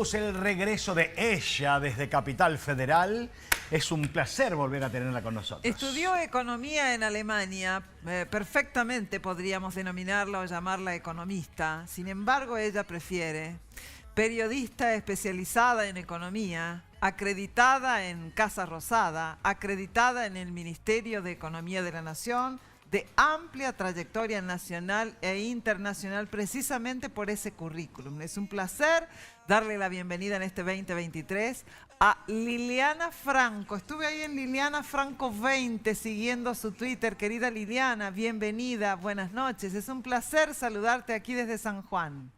amigos, el regreso de ella desde Capital Federal. Es un placer volver a tenerla con nosotros. Estudió economía en Alemania, perfectamente podríamos denominarla o llamarla economista. Sin embargo, ella prefiere periodista especializada en economía, acreditada en Casa Rosada, acreditada en el Ministerio de Economía de la Nación, de amplia trayectoria nacional e internacional precisamente por ese currículum. Es un placer darle la bienvenida en este 2023 a Liliana Franco. Estuve ahí en Liliana Franco 20 siguiendo su Twitter. Querida Liliana, bienvenida, buenas noches. Es un placer saludarte aquí desde San Juan.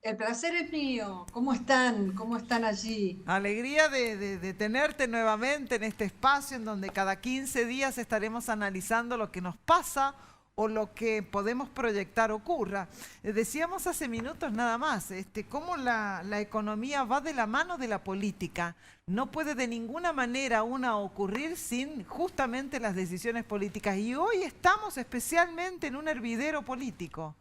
El placer es mío. ¿Cómo están? ¿Cómo están allí? Alegría de tenerte nuevamente en este espacio en donde cada 15 días estaremos analizando lo que nos pasa o lo que podemos proyectar ocurra. Decíamos hace minutos nada más, cómo la economía va de la mano de la política. No puede de ninguna manera una ocurrir sin justamente las decisiones políticas. Y hoy estamos especialmente en un hervidero político.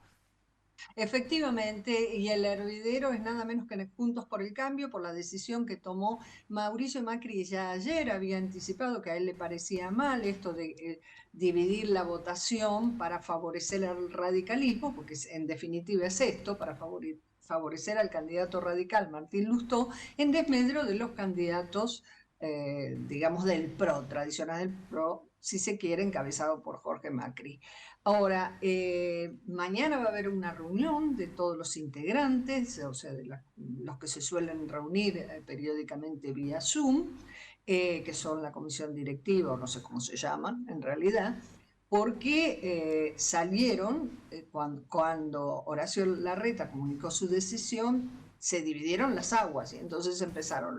Efectivamente, y el hervidero es nada menos que en Juntos por el Cambio, por la decisión que tomó Mauricio Macri. Ya ayer había anticipado que a él le parecía mal esto de dividir la votación para favorecer al radicalismo, porque en definitiva es esto, para favorecer al candidato radical Martín Lustó, en desmedro de los candidatos, digamos, del PRO, tradicional del PRO, si se quiere, encabezado por Jorge Macri. Ahora, mañana va a haber una reunión de todos los integrantes, o sea, de los que se suelen reunir periódicamente vía Zoom, que son la comisión directiva, o no sé cómo se llaman en realidad, porque salieron, cuando Horacio Larreta comunicó su decisión, se dividieron las aguas y entonces empezaron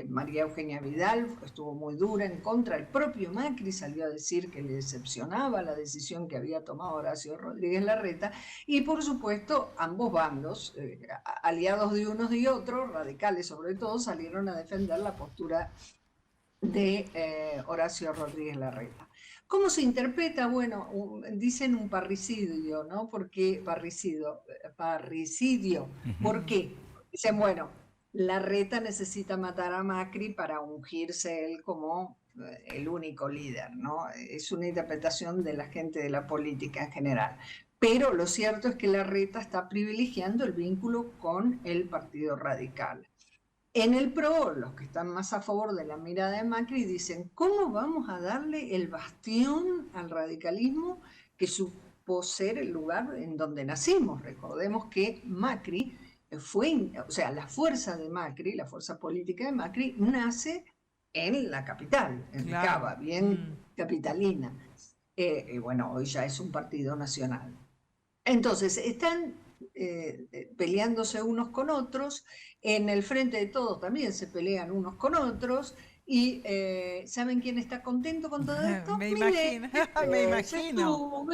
María Eugenia Vidal estuvo muy dura en contra, el propio Macri salió a decir que le decepcionaba la decisión que había tomado Horacio Rodríguez Larreta, y por supuesto ambos bandos, aliados de unos y otros, radicales sobre todo, salieron a defender la postura de Horacio Rodríguez Larreta. ¿Cómo se interpreta? Bueno, dicen un parricidio, ¿no? Porque parricidio. ¿Por qué? Dicen, bueno, Larreta necesita matar a Macri para ungirse él como el único líder, ¿no? Es una interpretación de la gente de la política en general. Pero lo cierto es que Larreta está privilegiando el vínculo con el Partido Radical. En el PRO, los que están más a favor de la mirada de Macri dicen, ¿cómo vamos a darle el bastión al radicalismo que supo ser el lugar en donde nacimos? Recordemos que Macri la fuerza de Macri, la fuerza política de Macri, nace en la capital, en Cava, bien capitalina. Bueno, hoy ya es un partido nacional. Entonces, están peleándose unos con otros. En el Frente de Todos también se pelean unos con otros. Y ¿saben quién está contento con todo esto? Me imagino. Me imagino.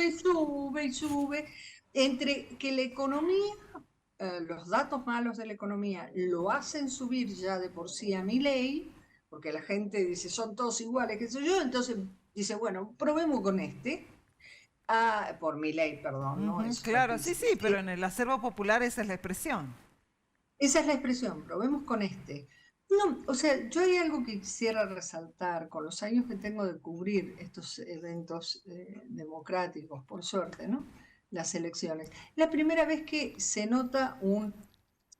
Sube. Entre que la economía, los datos malos de la economía lo hacen subir ya de por sí a Milei, porque la gente dice, son todos iguales, qué sé yo, entonces dice, bueno, probemos con este. Por Milei, perdón, ¿no? Claro, sí, pero en el acervo popular esa es la expresión. Esa es la expresión, probemos con este. No, o sea, yo hay algo que quisiera resaltar con los años que tengo de cubrir estos eventos democráticos, por suerte, ¿no? Las elecciones. La primera vez que se nota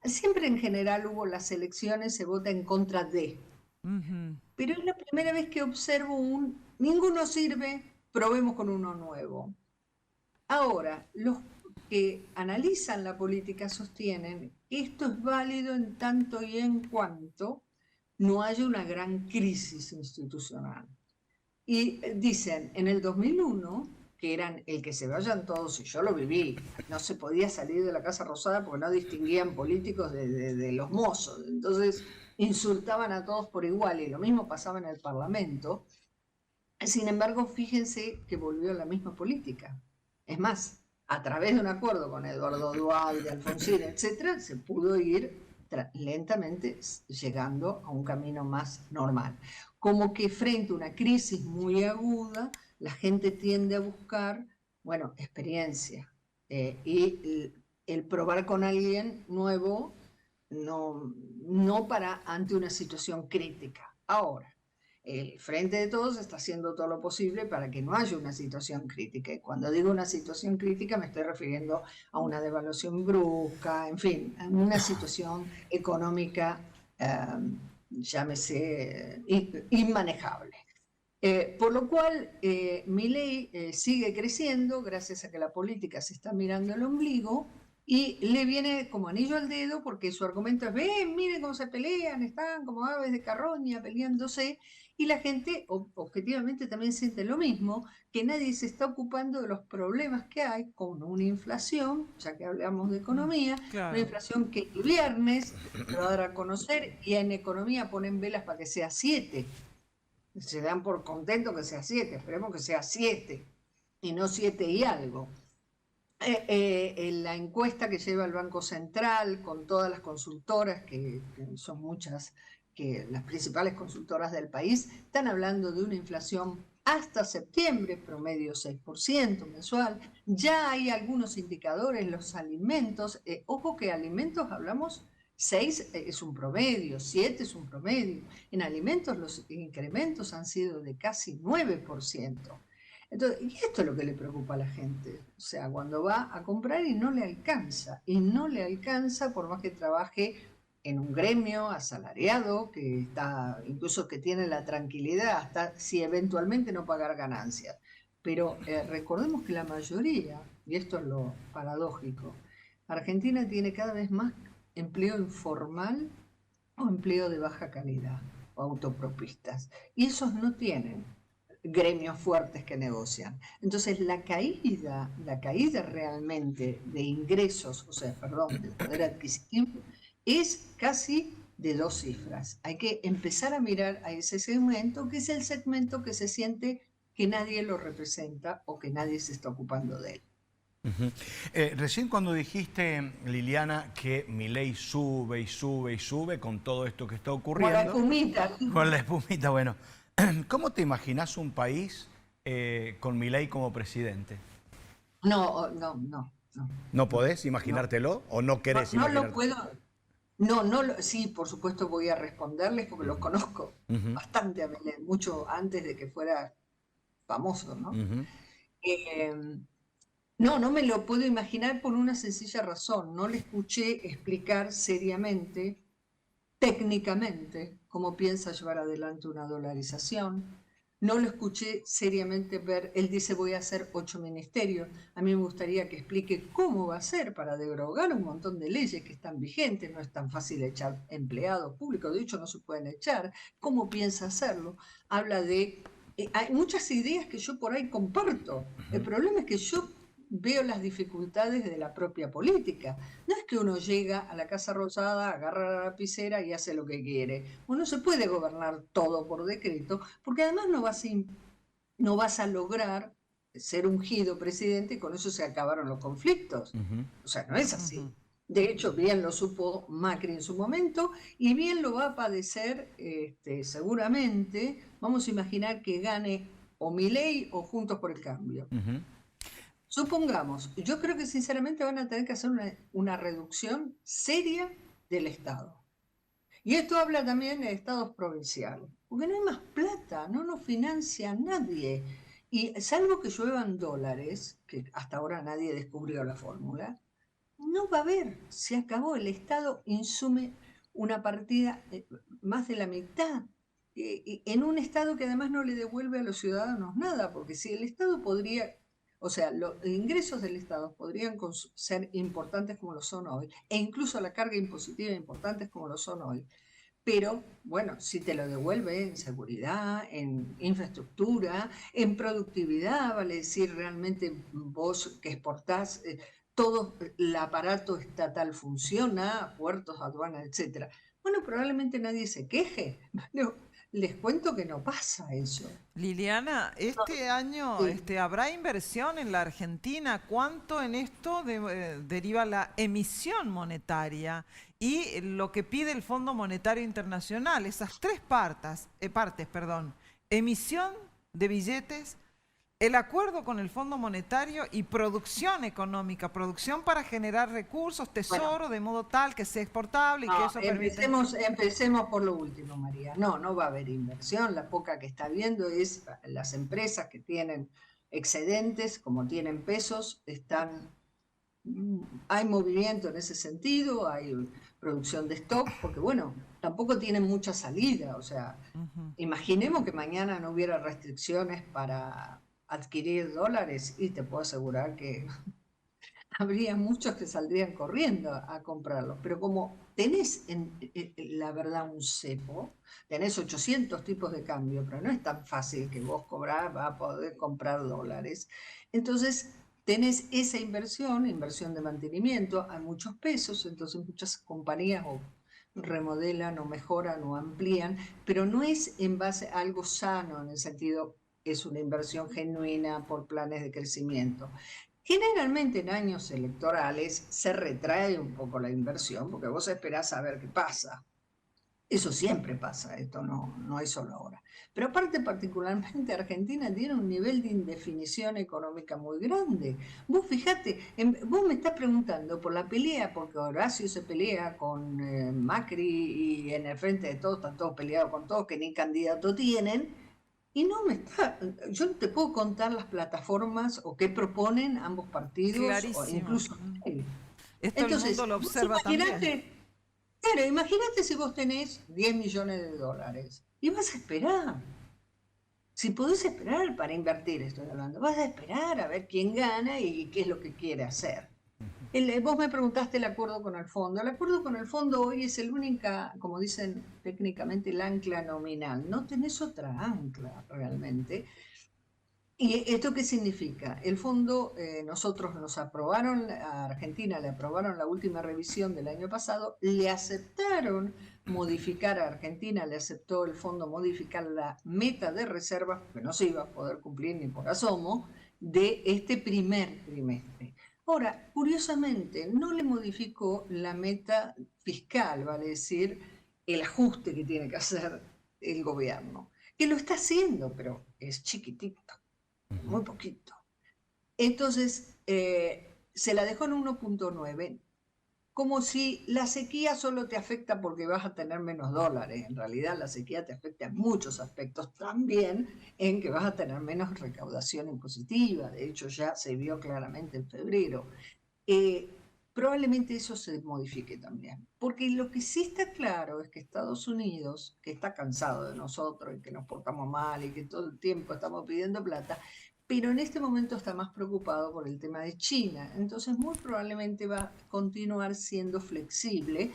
siempre en general hubo las elecciones, se vota en contra de. Pero es la primera vez que observo ninguno sirve, probemos con uno nuevo. Ahora, los que analizan la política sostienen que esto es válido en tanto y en cuanto no haya una gran crisis institucional. Y dicen, en el 2001, que eran el que se vayan todos, y yo lo viví, no se podía salir de la Casa Rosada porque no distinguían políticos de los mozos, entonces insultaban a todos por igual, y lo mismo pasaba en el Parlamento. Sin embargo, fíjense que volvió a la misma política. Es más, a través de un acuerdo con Eduardo Duhalde, Alfonsín, etcétera, se pudo ir lentamente llegando a un camino más normal. Como que frente a una crisis muy aguda, la gente tiende a buscar, bueno, experiencia. Y el probar con alguien nuevo no para ante una situación crítica. Ahora, el Frente de Todos está haciendo todo lo posible para que no haya una situación crítica. Y cuando digo una situación crítica me estoy refiriendo a una devaluación brusca, en fin, a una situación económica, llámese, inmanejable. Por lo cual, Milei sigue creciendo gracias a que la política se está mirando el ombligo y le viene como anillo al dedo porque su argumento es, ven, miren cómo se pelean, están como aves de carroña peleándose, y la gente objetivamente también siente lo mismo, que nadie se está ocupando de los problemas que hay con una inflación, ya que hablamos de economía, una inflación que el viernes lo va a dar a conocer y en economía ponen velas para que sea 7. Se dan por contento que sea 7, esperemos que sea 7 y no 7 y algo. La encuesta que lleva el Banco Central con todas las consultoras, que son muchas, que las principales consultoras del país, están hablando de una inflación hasta septiembre, promedio 6% mensual. Ya hay algunos indicadores, los alimentos, ojo que alimentos hablamos 6 es un promedio, 7 es un promedio. En alimentos los incrementos han sido de casi 9%. Entonces, y esto es lo que le preocupa a la gente. O sea, cuando va a comprar y no le alcanza por más que trabaje en un gremio asalariado, que está, incluso que tiene la tranquilidad, hasta si eventualmente no pagar ganancias. Pero recordemos que la mayoría, y esto es lo paradójico, Argentina tiene cada vez más empleo informal o empleo de baja calidad, o autopropistas. Y esos no tienen gremios fuertes que negocian. Entonces la caída realmente de ingresos, o sea, perdón, de poder adquisitivo, es casi de 2 cifras. Hay que empezar a mirar a ese segmento, que es el segmento que se siente que nadie lo representa o que nadie se está ocupando de él. Recién cuando dijiste, Liliana, que Milei sube y sube y sube con todo esto que está ocurriendo. Con la espumita. Con la espumita, bueno. ¿Cómo te imaginas un país con Milei como presidente? No. ¿No podés imaginártelo o no querés imaginártelo? No lo puedo. Sí, por supuesto voy a responderles porque los conozco bastante a Milei, mucho antes de que fuera famoso, ¿no? No me lo puedo imaginar por una sencilla razón. No le escuché explicar seriamente, técnicamente, cómo piensa llevar adelante una dolarización. No lo escuché seriamente ver, él dice voy a hacer 8 ministerios. A mí me gustaría que explique cómo va a hacer para derogar un montón de leyes que están vigentes. No es tan fácil echar empleados públicos, de hecho no se pueden echar. ¿Cómo piensa hacerlo? Habla de... hay muchas ideas que yo por ahí comparto. El problema es que yo veo las dificultades de la propia política. No es que uno llega a la Casa Rosada, agarra la lapicera y hace lo que quiere. Uno se puede gobernar todo por decreto, porque además no vas a lograr ser ungido presidente y con eso se acabaron los conflictos. O sea, no es así. De hecho, bien lo supo Macri en su momento y bien lo va a padecer seguramente. Vamos a imaginar que gane o Milei o Juntos por el Cambio. Supongamos, yo creo que sinceramente van a tener que hacer una reducción seria del Estado. Y esto habla también de estados provinciales, porque no hay más plata, no nos financia nadie. Y salvo que lluevan dólares, que hasta ahora nadie descubrió la fórmula, no va a haber, se acabó, el Estado insume una partida más de la mitad, en un Estado que además no le devuelve a los ciudadanos nada, porque si el Estado podría... O sea, los ingresos del Estado podrían ser importantes como lo son hoy, e incluso la carga impositiva importantes como lo son hoy. Pero, bueno, si te lo devuelve en seguridad, en infraestructura, en productividad, vale decir, realmente vos que exportás, todo el aparato estatal funciona, puertos, aduanas, etc. Bueno, probablemente nadie se queje. No, les cuento que no pasa eso. Liliana, este año ¿habrá inversión en la Argentina? ¿Cuánto en esto deriva la emisión monetaria y lo que pide el Fondo Monetario Internacional? Esas tres partes, emisión de billetes, el acuerdo con el Fondo Monetario y producción económica, producción para generar recursos, tesoro, Bueno, de modo tal que sea exportable y que no, eso permita... empecemos por lo último, María. No, no va a haber inversión. La poca que está habiendo es las empresas que tienen excedentes, como tienen pesos, hay movimiento en ese sentido, hay producción de stock, porque bueno, tampoco tienen mucha salida. O sea, imaginemos que mañana no hubiera restricciones para adquirir dólares y te puedo asegurar que habría muchos que saldrían corriendo a comprarlos, pero como tenés la verdad un cepo, tenés 800 tipos de cambio, pero no es tan fácil que vos cobrás, vas a poder comprar dólares. Entonces tenés esa inversión de mantenimiento, hay muchos pesos, entonces muchas compañías o remodelan o mejoran o amplían, pero no es en base a algo sano en el sentido, es una inversión genuina por planes de crecimiento. Generalmente en años electorales se retrae un poco la inversión porque vos esperás a ver qué pasa. Eso siempre pasa, esto no es solo ahora. Pero aparte, particularmente Argentina tiene un nivel de indefinición económica muy grande. Vos fijate, vos me estás preguntando por la pelea, porque Horacio se pelea con Macri y en el frente de todos están todos peleados con todos que ni candidato tienen. Y no me está, yo no te puedo contar las plataformas o qué proponen ambos partidos o Clarísimo. incluso él. Esto el Entonces, mundo lo vos observa también. claro, imagínate si vos tenés 10 millones de dólares y vas a esperar. Si podés esperar para invertir, estoy hablando, vas a esperar a ver quién gana y qué es lo que quiere hacer. Vos me preguntaste el acuerdo con el fondo. El acuerdo con el fondo hoy es el única, como dicen técnicamente, el ancla nominal. No tenés otra ancla realmente. ¿Y esto qué significa? El fondo, nosotros nos aprobaron, a Argentina le aprobaron la última revisión del año pasado, le aceptaron modificar a Argentina, le aceptó el fondo modificar la meta de reservas, que no se iba a poder cumplir ni por asomo, de este primer trimestre. Ahora, curiosamente, no le modificó la meta fiscal, vale decir, el ajuste que tiene que hacer el gobierno, que lo está haciendo, pero es chiquitito, muy poquito. Entonces, se la dejó en 1.9, como si la sequía solo te afecta porque vas a tener menos dólares. En realidad la sequía te afecta en muchos aspectos, también en que vas a tener menos recaudación impositiva. De hecho, ya se vio claramente en febrero. Probablemente eso se modifique también, porque lo que sí está claro es que Estados Unidos, que está cansado de nosotros y que nos portamos mal y que todo el tiempo estamos pidiendo plata, pero en este momento está más preocupado por el tema de China. Entonces muy probablemente va a continuar siendo flexible,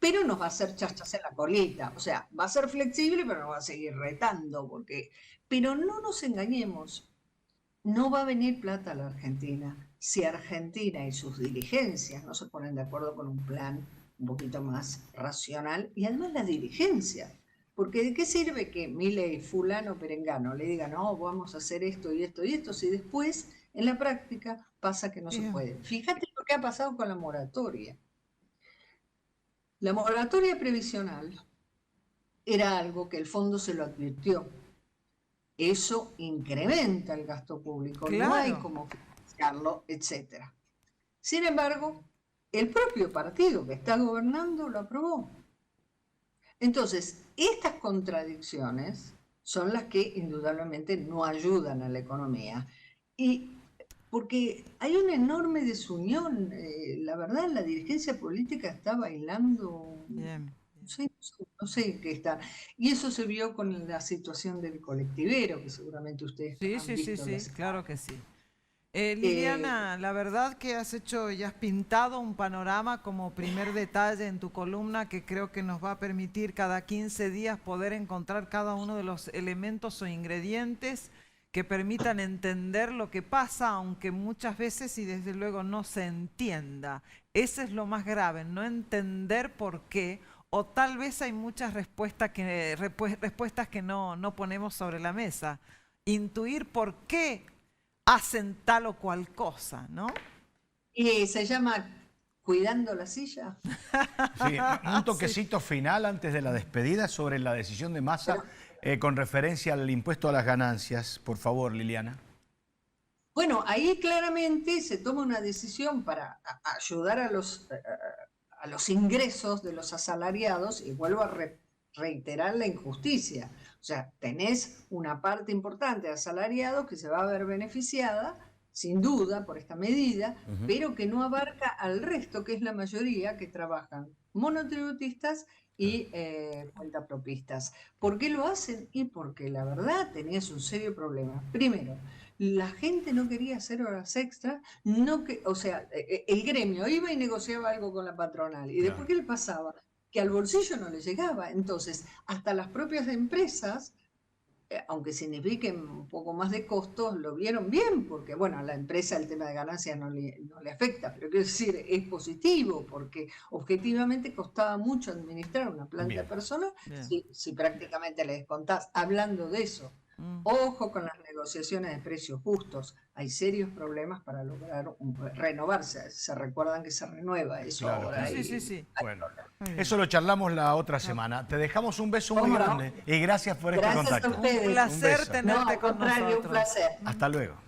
pero nos va a hacer chachas en la colita. O sea, va a ser flexible, pero nos va a seguir retando, pero no nos engañemos, no va a venir plata a la Argentina si Argentina y sus dirigencias no se ponen de acuerdo con un plan un poquito más racional, y además la dirigencia. Porque ¿de qué sirve que Milei, fulano, perengano le digan, no, vamos a hacer esto y esto y esto, si después en la práctica pasa que no se puede? Fíjate lo que ha pasado con la moratoria. La moratoria previsional era algo que el fondo se lo advirtió. Eso incrementa el gasto público, Claro. no hay cómo financiarlo, etc. Sin embargo, el propio partido que está gobernando lo aprobó. Entonces, estas contradicciones son las que indudablemente no ayudan a la economía. Y porque hay una enorme desunión, la verdad, la dirigencia política está bailando, Bien. no sé qué está. Y eso se vio con la situación del colectivero, que seguramente ustedes Sí, han sí, sí, visto. sí, claro que sí. Liliana, la verdad que has hecho y has pintado un panorama como primer detalle en tu columna que creo que nos va a permitir cada 15 días poder encontrar cada uno de los elementos o ingredientes que permitan entender lo que pasa, aunque muchas veces y desde luego no se entienda. Ese es lo más grave, no entender por qué, o tal vez hay muchas respuestas que no ponemos sobre la mesa. Intuir por qué hacen tal o cual cosa, ¿no? Y se llama Cuidando la Silla. Sí, un toquecito final antes de la despedida sobre la decisión de Massa con referencia al impuesto a las ganancias. Por favor, Liliana. Bueno, ahí claramente se toma una decisión para ayudar a los ingresos de los asalariados, y vuelvo a reiterar la injusticia. O sea, tenés una parte importante de asalariados que se va a ver beneficiada, sin duda, por esta medida, pero que no abarca al resto, que es la mayoría, que trabajan monotributistas y cuentapropistas. ¿Por qué lo hacen? Y porque la verdad tenías un serio problema. Primero, la gente no quería hacer horas extra, o sea, el gremio iba y negociaba algo con la patronal. ¿Y después qué le pasaba? Que al bolsillo no le llegaba. Entonces, hasta las propias empresas, aunque signifiquen un poco más de costos, lo vieron bien, porque bueno, a la empresa el tema de ganancias no le afecta, pero quiero decir, es positivo, porque objetivamente costaba mucho administrar una planta de personas si prácticamente le descontás. Hablando de eso, ojo con las negociaciones de precios justos. Hay serios problemas para lograr renovarse. Se recuerdan que se renueva eso ahora. Sí. Bueno, eso lo charlamos la otra semana. Te dejamos un beso muy grande y gracias por este contacto. Gracias a ustedes. Un placer tenerte con nosotros. Un placer. Hasta luego.